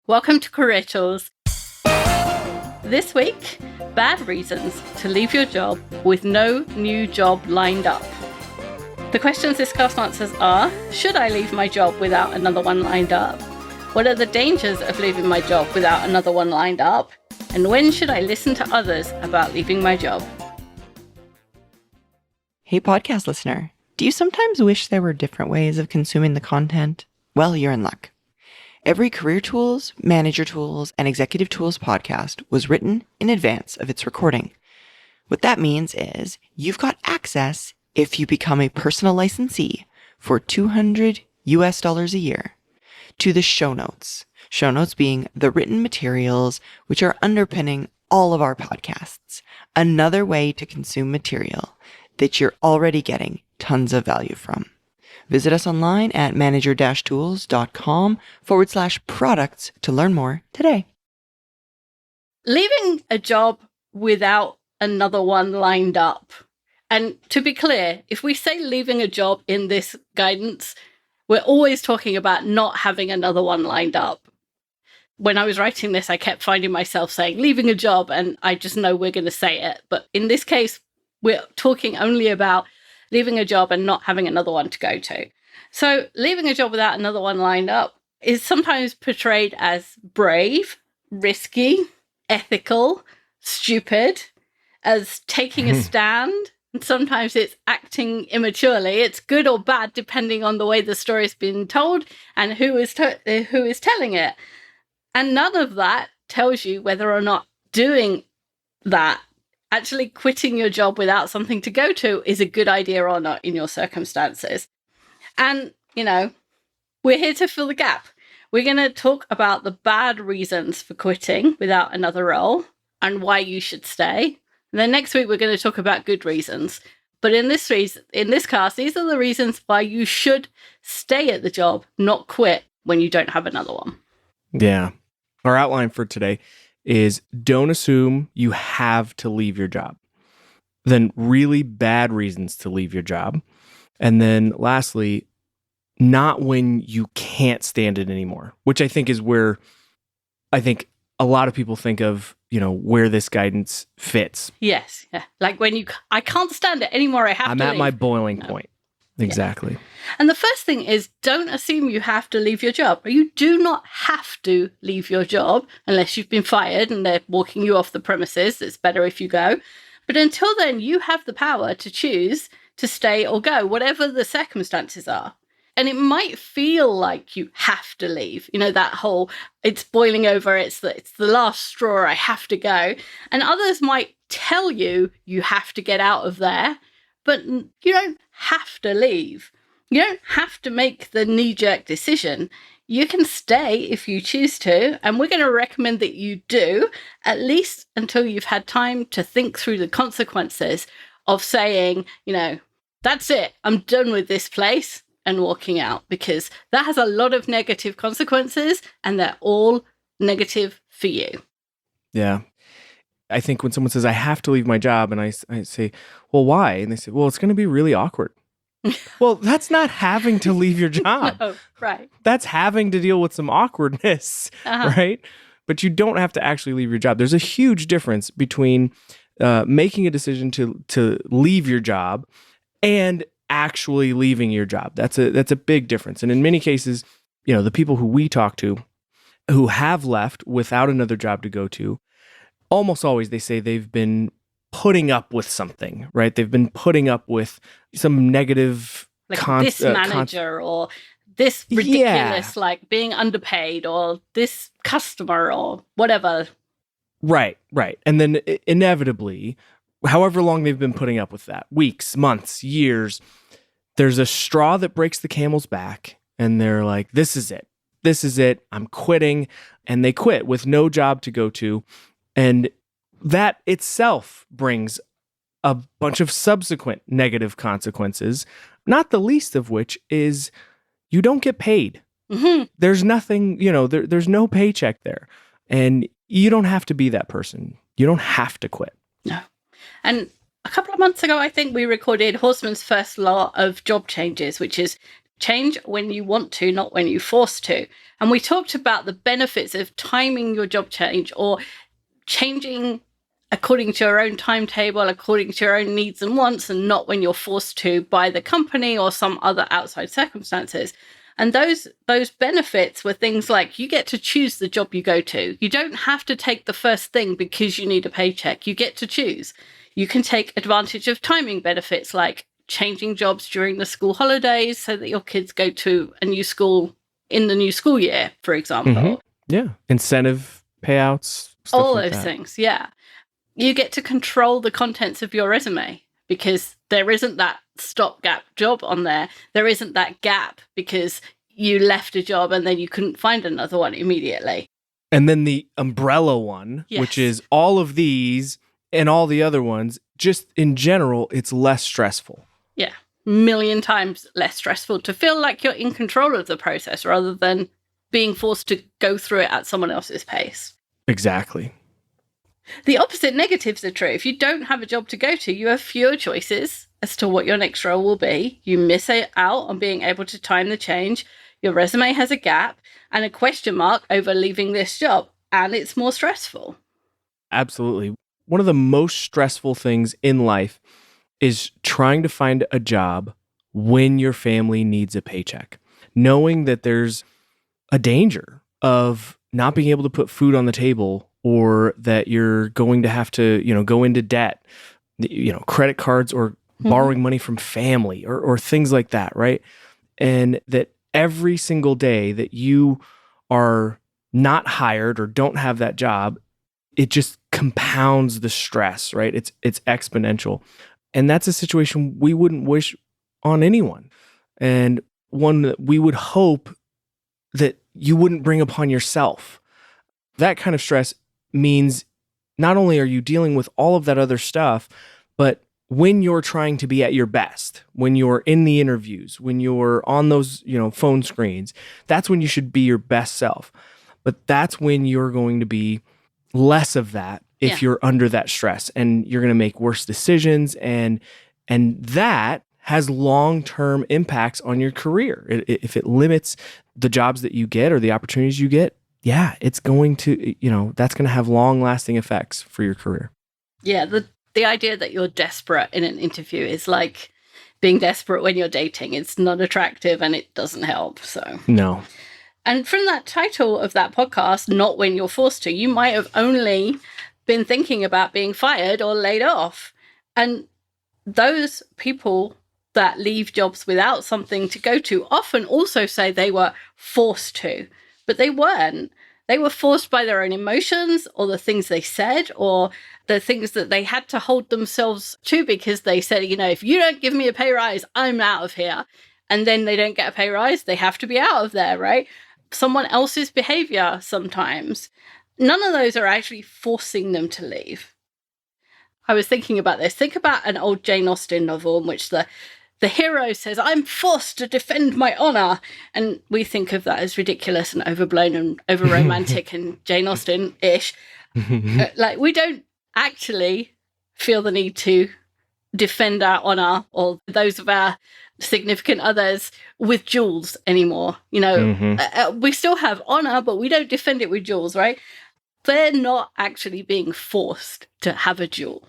Welcome to Career Tools. This week, bad reasons to leave your job with no new job lined up. The questions this cast answers are, should I leave my job without another one lined up? What are the dangers of leaving my job without another one lined up? And when should I listen to others about leaving my job? Hey, podcast listener. Do you sometimes wish there were different ways of consuming the content? Well, you're in luck. Every Career Tools, Manager Tools, and Executive Tools podcast was written in advance of its recording. What that means is you've got access if you become a personal licensee for $200 a year to the show notes. Show notes being the written materials which are underpinning all of our podcasts. Another way to consume material that you're already getting tons of value from. Visit us online at manager-tools.com/products to learn more today. Leaving a job without another one lined up. And to be clear, if we say leaving a job in this guidance, we're always talking about not having another one lined up. When I was writing this, I kept finding myself saying leaving a job, and I just know we're going to say it. But in this case, we're talking only about leaving a job and not having another one to go to. So leaving a job without another one lined up is sometimes portrayed as brave, risky, ethical, stupid, as taking a stand. And sometimes it's acting immaturely. It's good or bad depending on the way the story's been told and who is telling it. And none of that tells you whether or not doing that, actually quitting your job without something to go to, is a good idea or not in your circumstances. And, we're here to fill the gap. We're going to talk about the bad reasons for quitting without another role and why you should stay. And then next week, we're going to talk about good reasons. But in this cast, these are the reasons why you should stay at the job, not quit when you don't have another one. Yeah. Our outline for today is don't assume you have to leave your job. Then really bad reasons to leave your job. And then lastly, not when you can't stand it anymore, which I think is where I think a lot of people think of, where this guidance fits. Yes. Yeah. Like when I can't stand it anymore, I'm at my boiling point. Exactly. Yeah. And the first thing is, don't assume you have to leave your job. You do not have to leave your job unless you've been fired and they're walking you off the premises. It's better if you go. But until then, you have the power to choose to stay or go, whatever the circumstances are. And it might feel like you have to leave, that whole, it's boiling over, it's the last straw, I have to go. And others might tell you have to get out of there, but you don't have to leave. You don't have to make the knee-jerk decision. You can stay if you choose to, and we're going to recommend that you do, at least until you've had time to think through the consequences of saying, that's it, I'm done with this place, and walking out, because that has a lot of negative consequences, and they're all negative for you. Yeah. I think when someone says, I have to leave my job, and I say, well, why? And they say, well, it's going to be really awkward. Well, that's not having to leave your job. No, right. That's having to deal with some awkwardness, right? But you don't have to actually leave your job. There's a huge difference between making a decision to leave your job and actually leaving your job. That's a big difference. And in many cases, the people who we talk to who have left without another job to go to, almost always they say they've been putting up with something, right? They've been putting up with some negative this manager or this ridiculous, like being underpaid, or this customer or whatever. Right. And then inevitably, however long they've been putting up with that, weeks, months, years, there's a straw that breaks the camel's back, and they're like, this is it. I'm quitting. And they quit with no job to go to. And that itself brings a bunch of subsequent negative consequences, not the least of which is you don't get paid. Mm-hmm. There's nothing, there's no paycheck there. And you don't have to be that person. You don't have to quit. No. And a couple of months ago, I think we recorded Horstman's first law of job changes, which is change when you want to, not when you're forced to. And we talked about the benefits of timing your job change or changing according to your own timetable, according to your own needs and wants, and not when you're forced to by the company or some other outside circumstances. And those benefits were things like you get to choose the job you go to. You don't have to take the first thing because you need a paycheck. You get to choose. You can take advantage of timing benefits like changing jobs during the school holidays so that your kids go to a new school in the new school year, for example. Mm-hmm. Yeah. Incentive payouts. All like those things. Yeah. You get to control the contents of your resume because there isn't that stopgap job on there. There isn't that gap because you left a job and then you couldn't find another one immediately. And then the umbrella one, yes. which is all of these and all the other ones, just in general, it's less stressful. Yeah. Million times less stressful to feel like you're in control of the process rather than being forced to go through it at someone else's pace. Exactly. The opposite negatives are true. If you don't have a job to go to, you have fewer choices as to what your next role will be. You miss out on being able to time the change. Your resume has a gap and a question mark over leaving this job, and it's more stressful. Absolutely. One of the most stressful things in life is trying to find a job when your family needs a paycheck. Knowing that there's a danger of not being able to put food on the table, or that you're going to have to, go into debt, credit cards or borrowing money from family or things like that, right? And that every single day that you are not hired or don't have that job, it just compounds the stress, right? It's exponential. And that's a situation we wouldn't wish on anyone. And one that we would hope that you wouldn't bring upon yourself. That kind of stress means not only are you dealing with all of that other stuff, but when you're trying to be at your best, when you're in the interviews, when you're on those, phone screens, that's when you should be your best self. But that's when you're going to be less of that if you're under that stress, and you're going to make worse decisions, and that has long-term impacts on your career. If it limits the jobs that you get or the opportunities you get, it's going to, that's going to have long-lasting effects for your career. Yeah, the idea that you're desperate in an interview is like being desperate when you're dating. It's not attractive and it doesn't help. So no. And from that title of that podcast, Not When You're Forced To, you might have only been thinking about being fired or laid off. And those people that leave jobs without something to go to often also say they were forced to, but they weren't. They were forced by their own emotions or the things they said or the things that they had to hold themselves to because they said, if you don't give me a pay rise, I'm out of here. And then they don't get a pay rise, they have to be out of there, right? Someone else's behavior sometimes. None of those are actually forcing them to leave. I was thinking about this. Think about an old Jane Austen novel in which the hero says, I'm forced to defend my honor. And we think of that as ridiculous and overblown and over-romantic and Jane Austen-ish. We don't actually feel the need to defend our honor or those of our significant others with jewels anymore. We still have honor, but we don't defend it with jewels, right? They're not actually being forced to have a jewel.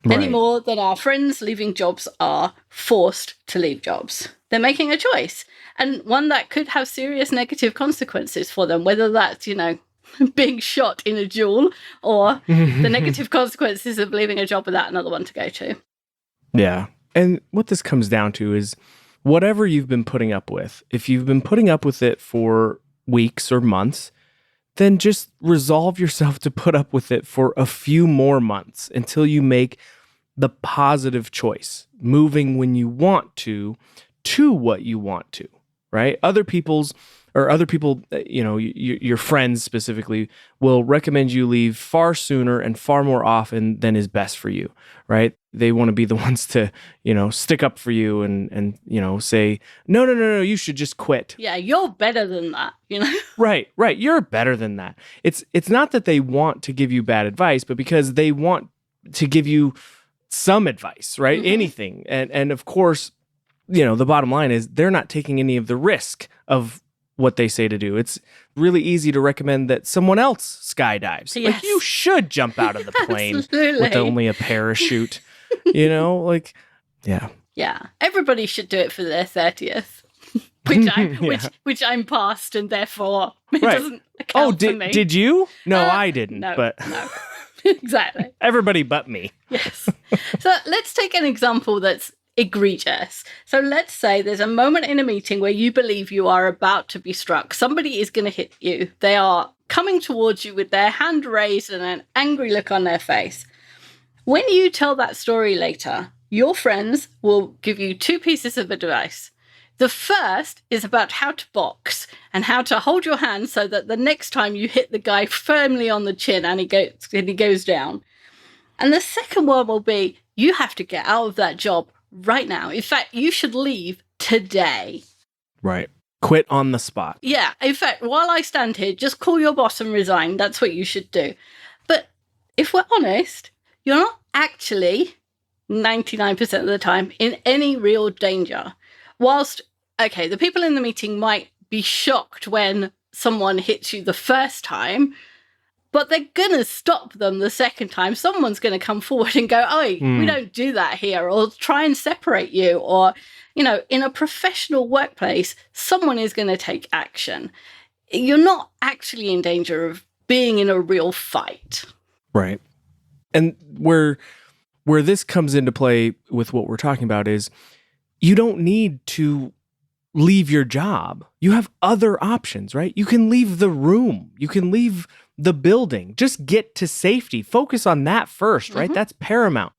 Right. Any more than our friends leaving jobs are forced to leave jobs. They're making a choice, and one that could have serious negative consequences for them, whether that's, being shot in a duel or the negative consequences of leaving a job without another one to go to. Yeah. And what this comes down to is whatever you've been putting up with, if you've been putting up with it for weeks or months, then just resolve yourself to put up with it for a few more months until you make the positive choice, moving when you want to what you want to, right? Other people, your friends specifically, will recommend you leave far sooner and far more often than is best for you, right? They want to be the ones to, stick up for you and say, no, you should just quit. Yeah, you're better than that, Right. You're better than that. It's not that they want to give you bad advice, but because they want to give you some advice, right? Mm-hmm. Anything. And of course, the bottom line is they're not taking any of the risk of what they say to do. It's really easy to recommend that someone else skydives. Yes. Like, you should jump out of the plane Absolutely. with only a parachute. Yeah. Yeah, everybody should do it for their 30th, which Yeah. which I'm past, and therefore it Right. doesn't account for me. Did you? No, I didn't. No, but no. Exactly. everybody but me. Yes. So let's take an example that's egregious. So let's say there's a moment in a meeting where you believe you are about to be struck. Somebody is going to hit you. They are coming towards you with their hand raised and an angry look on their face. When you tell that story later, your friends will give you 2 pieces of advice. The first is about how to box and how to hold your hand so that the next time you hit the guy firmly on the chin and he goes down. And the second one will be, you have to get out of that job right now. In fact, you should leave today. Right. Quit on the spot. Yeah, in fact, while I stand here, just call your boss and resign. That's what you should do. But if we're honest, you're not actually 99% of the time in any real danger. Whilst, okay, the people in the meeting might be shocked when someone hits you the first time, but they're going to stop them the second time. Someone's going to come forward and go, "Oh, we don't do that here," or try and separate you. Or, in a professional workplace, someone is going to take action. You're not actually in danger of being in a real fight. Right. And where this comes into play with what we're talking about is you don't need to leave your job. You have other options, right? You can leave the room. You can leave the building. Just get to safety. Focus on that first, right? That's paramount.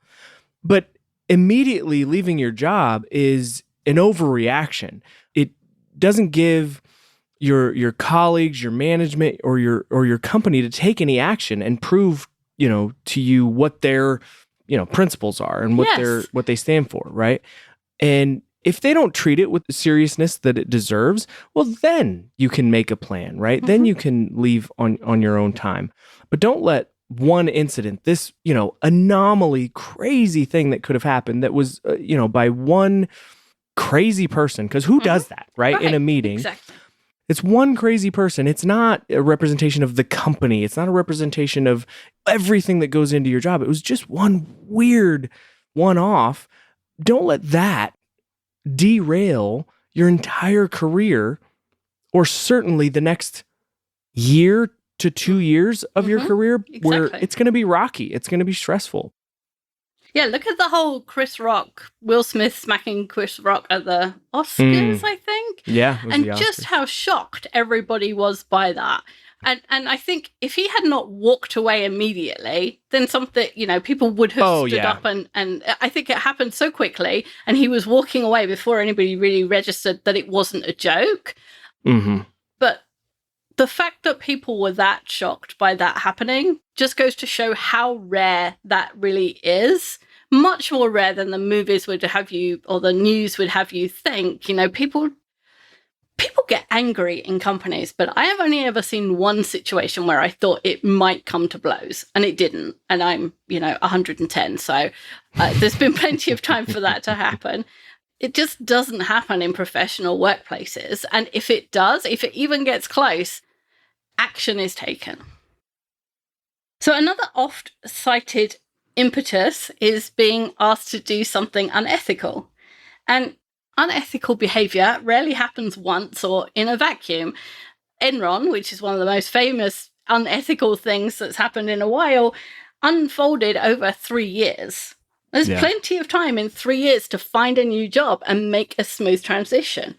But immediately leaving your job is an overreaction. It doesn't give your colleagues, your management, or your company to take any action and prove, to you what their, principles are and what they stand for, right? And if they don't treat it with the seriousness that it deserves, well, then you can make a plan, right? Then you can leave on your own time. But don't let one incident, this, anomaly, crazy thing that could have happened that was, by one crazy person, because who does that, right? In a meeting. Exactly. It's one crazy person. It's not a representation of the company. It's not a representation of everything that goes into your job. It was just one weird one-off. Don't let that derail your entire career, or certainly the next year to 2 years of your career, where Exactly. it's going to be rocky. It's going to be stressful. Yeah, look at the whole Will Smith smacking Chris Rock at the Oscars, I think. Yeah. it was And the just Oscars. how shocked everybody was by that. And I think if he had not walked away immediately, then something, people would have stood up and I think it happened so quickly, and he was walking away before anybody really registered that it wasn't a joke. But the fact that people were that shocked by that happening just goes to show how rare that really is. Much more rare than the movies would have you, or the news would have you think. People get angry in companies, but I have only ever seen one situation where I thought it might come to blows, and it didn't. And I'm, 110, so there's been plenty of time for that to happen. It just doesn't happen in professional workplaces. And if it does, if it even gets close, action is taken. So another oft cited impetus is being asked to do something unethical. And unethical behavior rarely happens once or in a vacuum. Enron, which is one of the most famous unethical things that's happened in a while, unfolded over 3 years. There's plenty of time in 3 years to find a new job and make a smooth transition.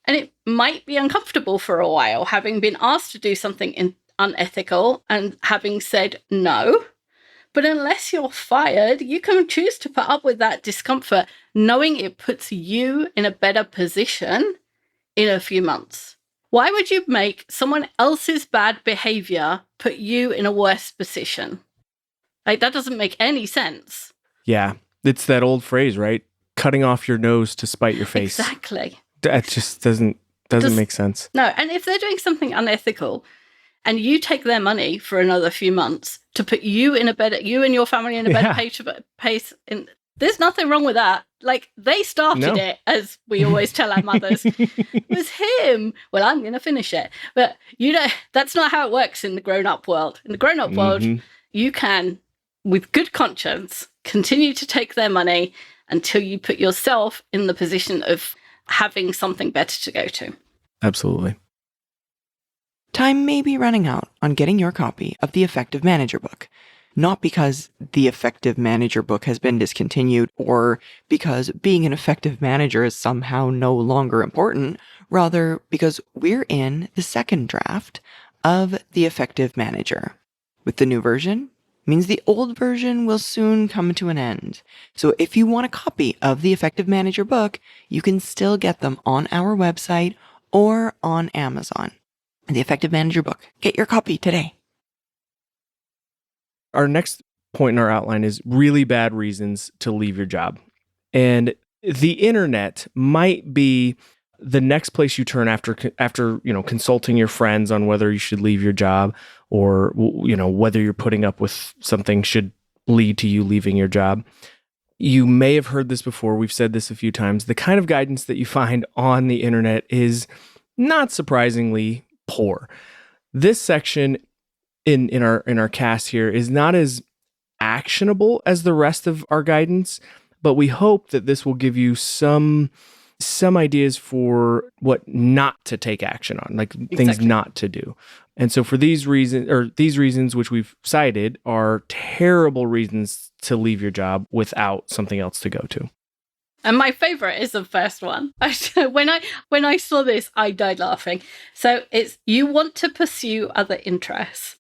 And it might be uncomfortable for a while, having been asked to do something unethical and having said no. But unless you're fired, you can choose to put up with that discomfort, knowing it puts you in a better position in a few months. Why would you make someone else's bad behavior put you in a worse position? That doesn't make any sense. Yeah. It's that old phrase, right? Cutting off your nose to spite your face. Exactly. That just doesn't make sense. No, and if they're doing something unethical and you take their money for another few months to put you and your family in a better pace, there's nothing wrong with that. Like, they started it, as we always tell our mothers. It was him. Well, I'm going to finish it. But that's not how it works in the grown-up world. In the grown-up world, you can, with good conscience, continue to take their money until you put yourself in the position of having something better to go to. Absolutely. Time may be running out on getting your copy of the Effective Manager book. Not because the Effective Manager book has been discontinued or because being an effective manager is somehow no longer important, rather because we're in the second draft of the Effective Manager. With the new version, means the old version will soon come to an end. So if you want a copy of the Effective Manager book, you can still get them on our website or on Amazon. The Effective Manager book. Get your copy today. Our next point in our outline is really bad reasons to leave your job. And the internet might be the next place you turn after consulting your friends on whether you should leave your job or whether you're putting up with something should lead to you leaving your job. You may have heard this before. We've said this a few times. The kind of guidance that you find on the internet is not surprisingly poor. This section in our cast here is not as actionable as the rest of our guidance, but we hope that this will give you some ideas for what not to take action on, like things not to do. And so for these reasons which we've cited are terrible reasons to leave your job without something else to go to. And my favorite is the first one. When I saw this, I died laughing. So it's, you want to pursue other interests.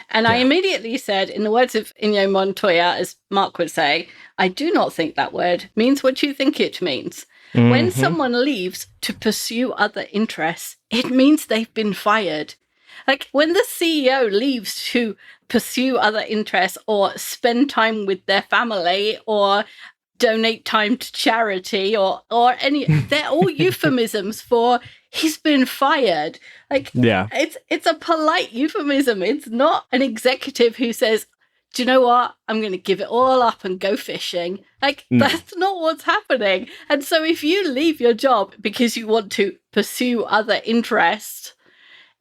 And I immediately said, in the words of Inigo Montoya, as Mark would say, I do not think that word means what you think it means. Mm-hmm. When someone leaves to pursue other interests, it means they've been fired. Like when the CEO leaves to pursue other interests or spend time with their family or donate time to charity or any, they're all euphemisms for he's been fired. Like, it's a polite euphemism. It's not an executive who says, do you know what? I'm going to give it all up and go fishing. Like, that's not what's happening. And so if you leave your job because you want to pursue other interests,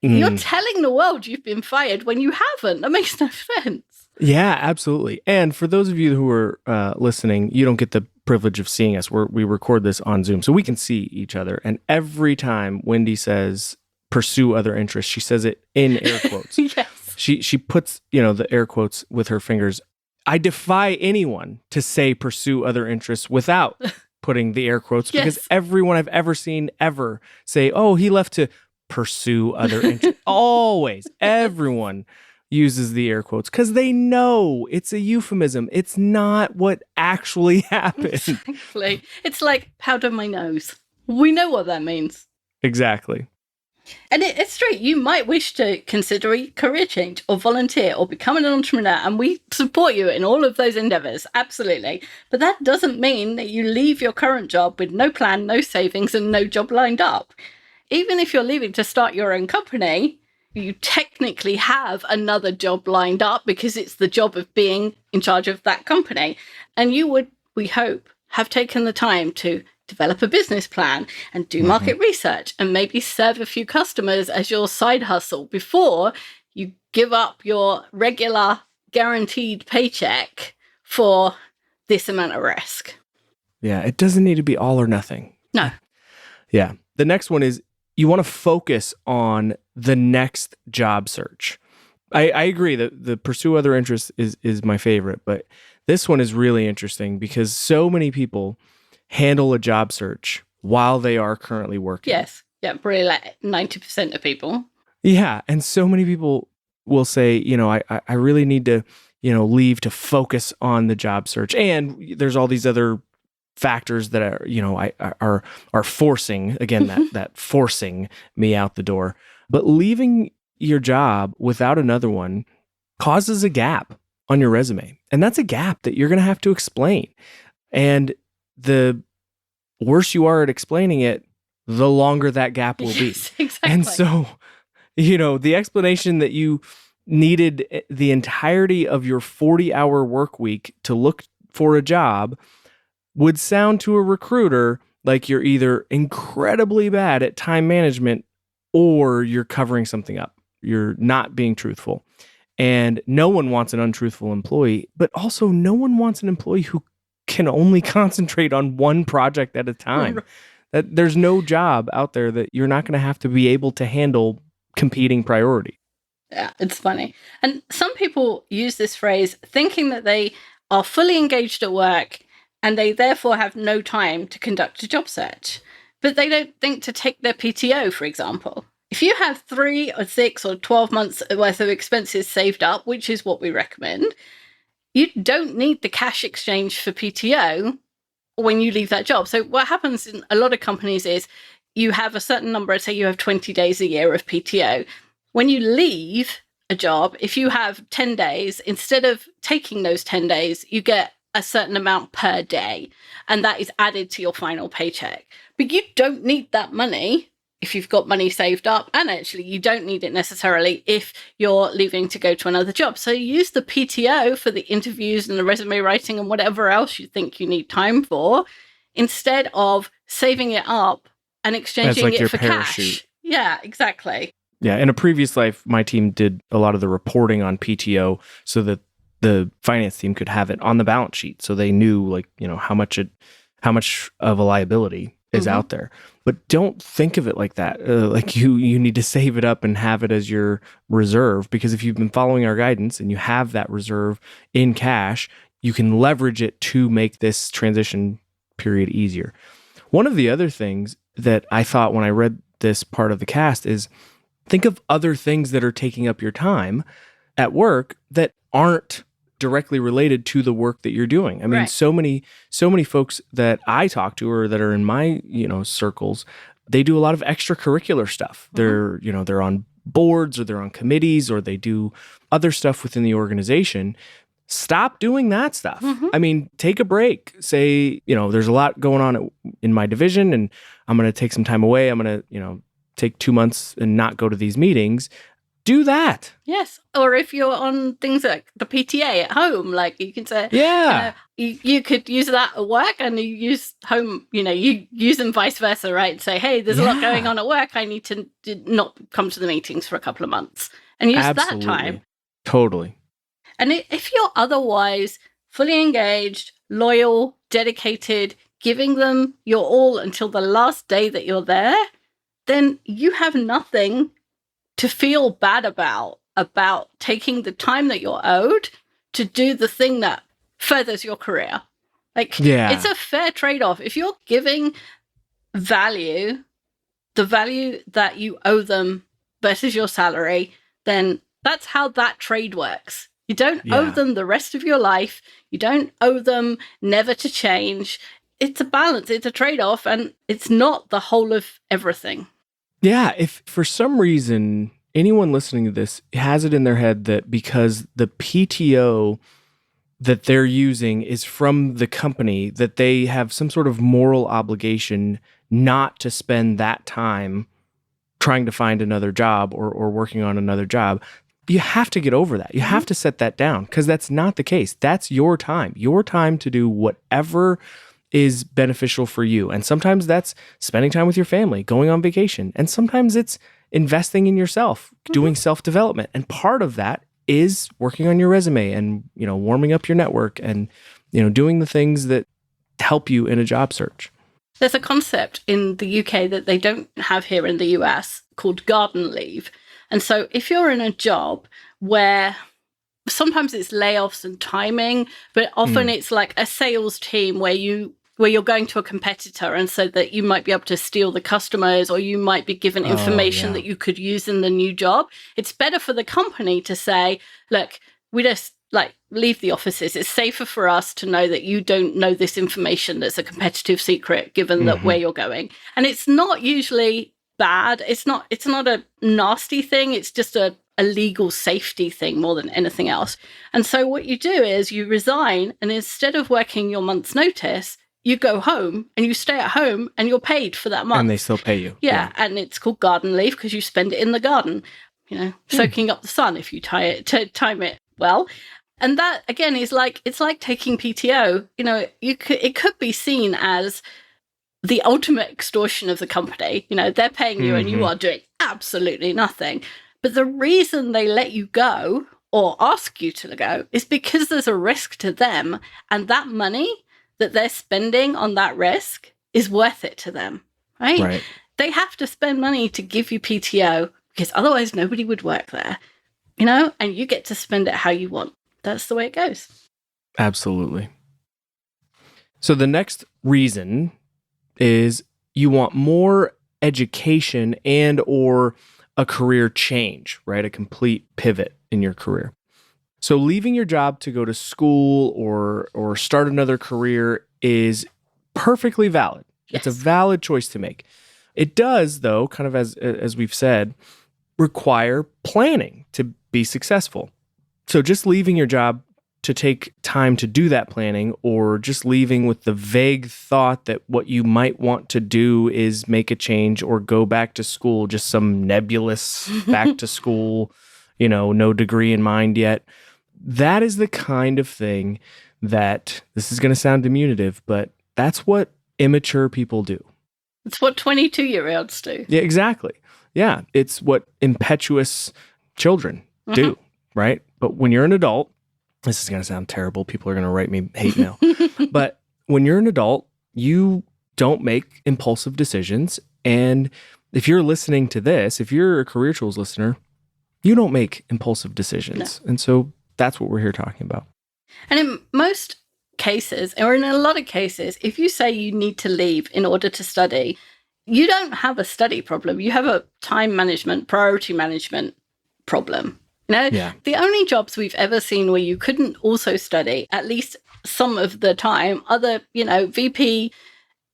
you're telling the world you've been fired when you haven't. That makes no sense. Yeah, absolutely. And for those of you who are listening, you don't get the privilege of seeing us. We record this on Zoom, so we can see each other. And every time Wendy says pursue other interests, she says it in air quotes. Yes. She puts, the air quotes with her fingers. I defy anyone to say pursue other interests without putting the air quotes because everyone I've ever seen ever say, oh, he left to pursue other interests. Always. Everyone uses the air quotes because they know it's a euphemism. It's not what actually happened. Exactly. It's like powder my nose. We know what that means. Exactly. And it's true. You might wish to consider a career change or volunteer or become an entrepreneur, and we support you in all of those endeavors. Absolutely. But that doesn't mean that you leave your current job with no plan, no savings, and no job lined up. Even if you're leaving to start your own company, you technically have another job lined up because it's the job of being in charge of that company. And you would, we hope, have taken the time to develop a business plan and do market research and maybe serve a few customers as your side hustle before you give up your regular guaranteed paycheck for this amount of risk. Yeah, it doesn't need to be all or nothing. No. Yeah. The next one is you want to focus on the next job search. I agree that the pursue other interests is my favorite, but this one is really interesting because so many people handle a job search while they are currently working. Yes. Yeah, probably like 90% of people. Yeah. And so many people will say, I really need to, leave to focus on the job search. And there's all these other factors that are forcing, again, that forcing me out the door. But leaving your job without another one causes a gap on your resume. And that's a gap that you're going to have to explain. And the worse you are at explaining it, the longer that gap will be. Yes, exactly. And so, the explanation that you needed the entirety of your 40-hour work week to look for a job, would sound to a recruiter like you're either incredibly bad at time management or you're covering something up. You're not being truthful. And no one wants an untruthful employee, but also no one wants an employee who can only concentrate on one project at a time. That there's no job out there that you're not going to have to be able to handle competing priority. Yeah, it's funny. And some people use this phrase thinking that they are fully engaged at work and they therefore have no time to conduct a job search. But they don't think to take their PTO, for example. If you have 3 or 6 or 12 months worth of expenses saved up, which is what we recommend, you don't need the cash exchange for PTO when you leave that job. So what happens in a lot of companies is you have a certain number, say you have 20 days a year of PTO. When you leave a job, if you have 10 days, instead of taking those 10 days, you get a certain amount per day, and that is added to your final paycheck. But you don't need that money if you've got money saved up, and actually you don't need it necessarily if you're leaving to go to another job. So you use the PTO for the interviews and the resume writing and whatever else you think you need time for, instead of saving it up and exchanging it for cash. Yeah, exactly. Yeah, in a previous life, my team did a lot of the reporting on PTO so that the finance team could have it on the balance sheet, so they knew, like, you know, how much of a liability is out there. But don't think of it like that. Like you need to save it up and have it as your reserve, because if you've been following our guidance and you have that reserve in cash, you can leverage it to make this transition period easier. One of the other things that I thought when I read this part of the cast is, think of other things that are taking up your time at work that aren't directly related to the work that you're doing. I mean, Right. so many folks that I talk to or that are in my, circles, they do a lot of extracurricular stuff. They're, they're on boards or they're on committees or they do other stuff within the organization. Stop doing that stuff. I mean, take a break. Say, there's a lot going on in my division and I'm going to take some time away. I'm going to, take 2 months and not go to these meetings. Do that. Yes. Or if you're on things like the PTA at home, like you can say, Yeah. you could use that at work and you use home, you use them vice versa, right? Say, hey, there's a lot going on at work. I need to not come to the meetings for a couple of months and use that time. Totally. And if you're otherwise fully engaged, loyal, dedicated, giving them your all until the last day that you're there, then you have nothing to feel bad about taking the time that you're owed to do the thing that furthers your career. It's a fair trade-off. If you're giving value, the value that you owe them versus your salary, then that's how that trade works. You don't owe them the rest of your life. You don't owe them never to change. It's a balance. It's a trade-off, and it's not the whole of everything. Yeah, if for some reason anyone listening to this has it in their head that because the PTO that they're using is from the company, that they have some sort of moral obligation not to spend that time trying to find another job or working on another job, you have to get over that. You have to set that down, because that's not the case. That's your time to do whatever is beneficial for you. And sometimes that's spending time with your family, going on vacation. And sometimes it's investing in yourself, doing self-development. And part of that is working on your resume and, warming up your network and, doing the things that help you in a job search. There's a concept in the UK that they don't have here in the US called garden leave. And so if you're in a job where sometimes it's layoffs and timing, but often it's like a sales team where you're going to a competitor, and so that you might be able to steal the customers, or you might be given information that you could use in the new job. It's better for the company to say, look, we just leave the offices. It's safer for us to know that you don't know this information that's a competitive secret, given that where you're going. And it's not usually bad. It's not a nasty thing. It's just a legal safety thing more than anything else. And so what you do is you resign, and instead of working your month's notice, you go home and you stay at home and you're paid for that month. And they still pay you. Yeah. And it's called garden leave because you spend it in the garden, soaking up the sun if you time it well. And that, again, is like, it's like taking PTO. You know, it could be seen as the ultimate extortion of the company. You know, they're paying you and you are doing absolutely nothing. But the reason they let you go or ask you to go is because there's a risk to them. And that money that they're spending on that risk is worth it to them, right? They have to spend money to give you PTO because otherwise nobody would work there, you know, and you get to spend it how you want. That's the way it goes. Absolutely. So the next reason is you want more education and or a career change, right? A complete pivot in your career. So leaving your job to go to school or start another career is perfectly valid. Yes. It's a valid choice to make. It does, though, kind of as we've said, require planning to be successful. So just leaving your job to take time to do that planning, or just leaving with the vague thought that what you might want to do is make a change or go back to school, just some nebulous back to school, you know, no degree in mind yet. That is the kind of thing that, this is going to sound diminutive, but that's what immature people do. It's what 22-year-olds do. Yeah, exactly. Yeah, it's what impetuous children do, right? But when you're an adult, this is going to sound terrible. People are going to write me hate mail. But when you're an adult, you don't make impulsive decisions. And if you're listening to this, if you're a Career Tools listener, you don't make impulsive decisions. No. And so that's what we're here talking about. And in most cases, or in a lot of cases, if you say you need to leave in order to study, you don't have a study problem. You have a time management, priority management problem. You know, The only jobs we've ever seen where you couldn't also study, at least some of the time, other, you know, VP,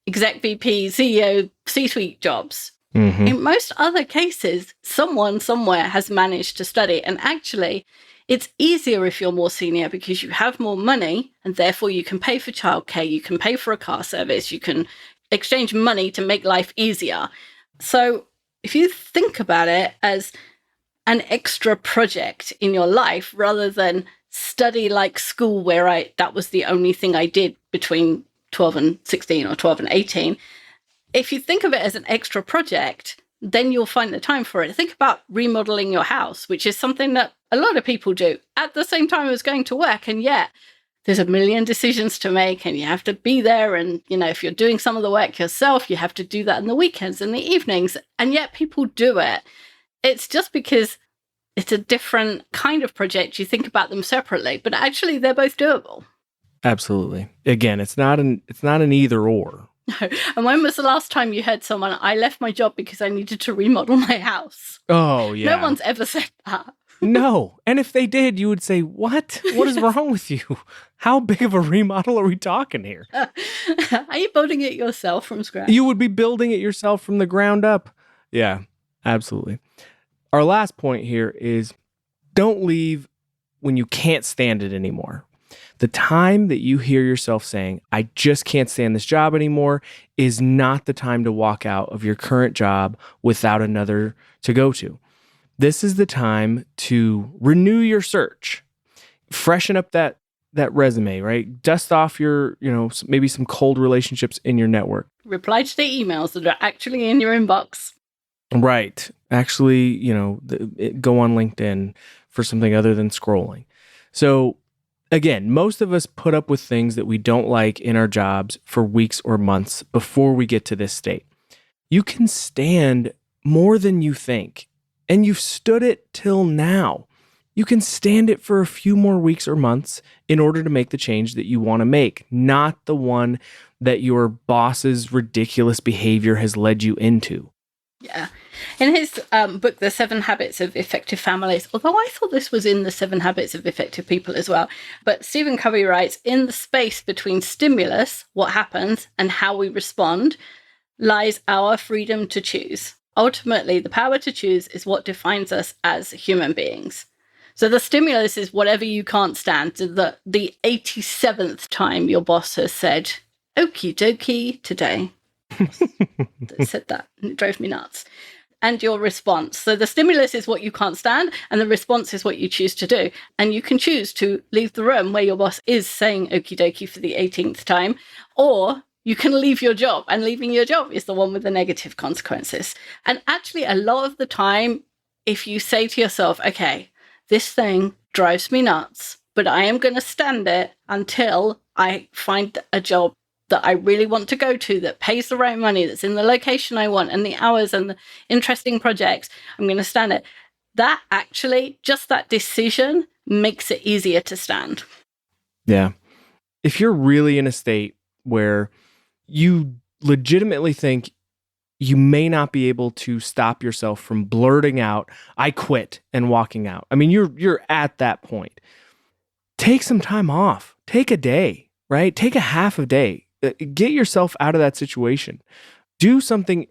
exec VP, CEO, C-suite jobs. In most other cases, someone somewhere has managed to study. And actually, it's easier if you're more senior because you have more money and therefore you can pay for childcare, you can pay for a car service, you can exchange money to make life easier. So if you think about it as an extra project in your life rather than study like school where that was the only thing I did between 12 and 16 or 12 and 18. If you think of it as an extra project, then you'll find the time for it. Think about remodeling your house, which is something that a lot of people do at the same time as going to work. And yet there's a million decisions to make and you have to be there. And, you know, if you're doing some of the work yourself, you have to do that in the weekends and the evenings. And yet people do it. It's just because it's a different kind of project. You think about them separately, but actually they're both doable. Absolutely. Again, it's not an either or. No. And when was the last time you heard someone, I left my job because I needed to remodel my house? Oh, yeah. No one's ever said that. No. And if they did, you would say, what? What is wrong with you? How big of a remodel are we talking here? Are you building it yourself from scratch? You would be building it yourself from the ground up. Yeah, absolutely. Our last point here is don't leave when you can't stand it anymore. The time that you hear yourself saying, I just can't stand this job anymore, is not the time to walk out of your current job without another to go to. This is the time to renew your search, freshen up that resume, right? Dust off your, maybe some cold relationships in your network. Reply to the emails that are actually in your inbox. Right. Actually, go on LinkedIn for something other than scrolling. So again, most of us put up with things that we don't like in our jobs for weeks or months before we get to this state. You can stand more than you think, and you've stood it till now. You can stand it for a few more weeks or months in order to make the change that you want to make, not the one that your boss's ridiculous behavior has led you into. Yeah. In his book, The 7 Habits of Effective Families, although I thought this was in The 7 Habits of Effective People as well, but Stephen Covey writes, in the space between stimulus, what happens, and how we respond, lies our freedom to choose. Ultimately, the power to choose is what defines us as human beings. So the stimulus is whatever you can't stand. The 87th time your boss has said, okie dokie today. That said that, and it drove me nuts. and your response. So the stimulus is what you can't stand, and the response is what you choose to do. And you can choose to leave the room where your boss is saying okie dokie for the 18th time, or you can leave your job, and leaving your job is the one with the negative consequences. And actually, a lot of the time, if you say to yourself, okay, this thing drives me nuts, but I am going to stand it until I find a job that I really want to go to, that pays the right money, that's in the location I want, and the hours and the interesting projects, I'm going to stand it. That actually, just that decision makes it easier to stand. Yeah. If you're really in a state where you legitimately think you may not be able to stop yourself from blurting out, I quit, and walking out. I mean, you're at that point. Take some time off. Take a day, right? Take a half a day. Get yourself out of that situation. Do something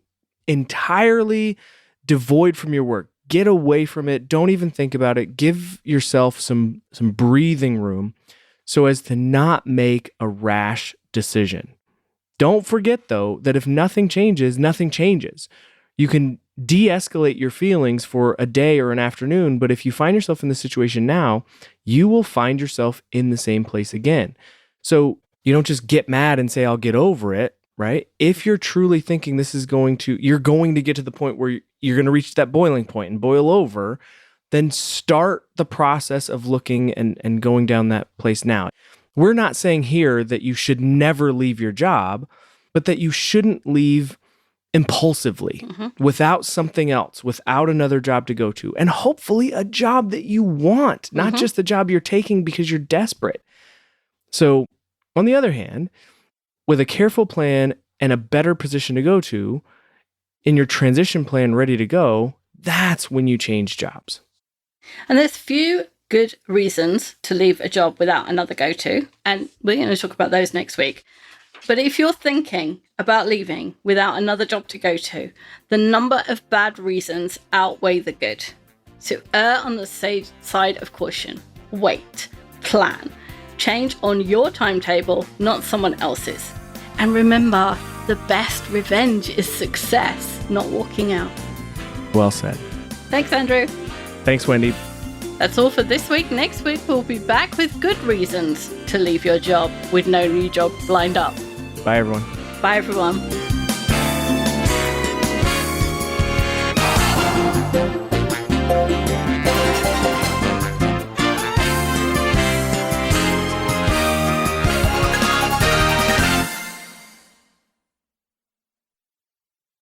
entirely devoid from your work. Get away from it. Don't even think about it. Give yourself some breathing room so as to not make a rash decision. Don't forget, though, that if nothing changes, nothing changes. You can de-escalate your feelings for a day or an afternoon, but if you find yourself in this situation now, you will find yourself in the same place again. So you don't just get mad and say, I'll get over it, right? If you're truly thinking you're going to get to the point where you're going to reach that boiling point and boil over, then start the process of looking and going down that place now. We're not saying here that you should never leave your job, but that you shouldn't leave impulsively without something else, without another job to go to, and hopefully a job that you want, not just the job you're taking because you're desperate. So on the other hand, with a careful plan and a better position to go to, in your transition plan ready to go, that's when you change jobs. And there's few good reasons to leave a job without another go-to, and we're going to talk about those next week. But if you're thinking about leaving without another job to go to, the number of bad reasons outweigh the good. So err on the side of caution. Wait, plan, change on your timetable, not someone else's. And remember, the best revenge is success, not walking out. Well said. Thanks, Andrew. Thanks, Wendy. That's all for this week. Next week, we'll be back with good reasons to leave your job with no new job lined up. Bye, everyone. Bye, everyone.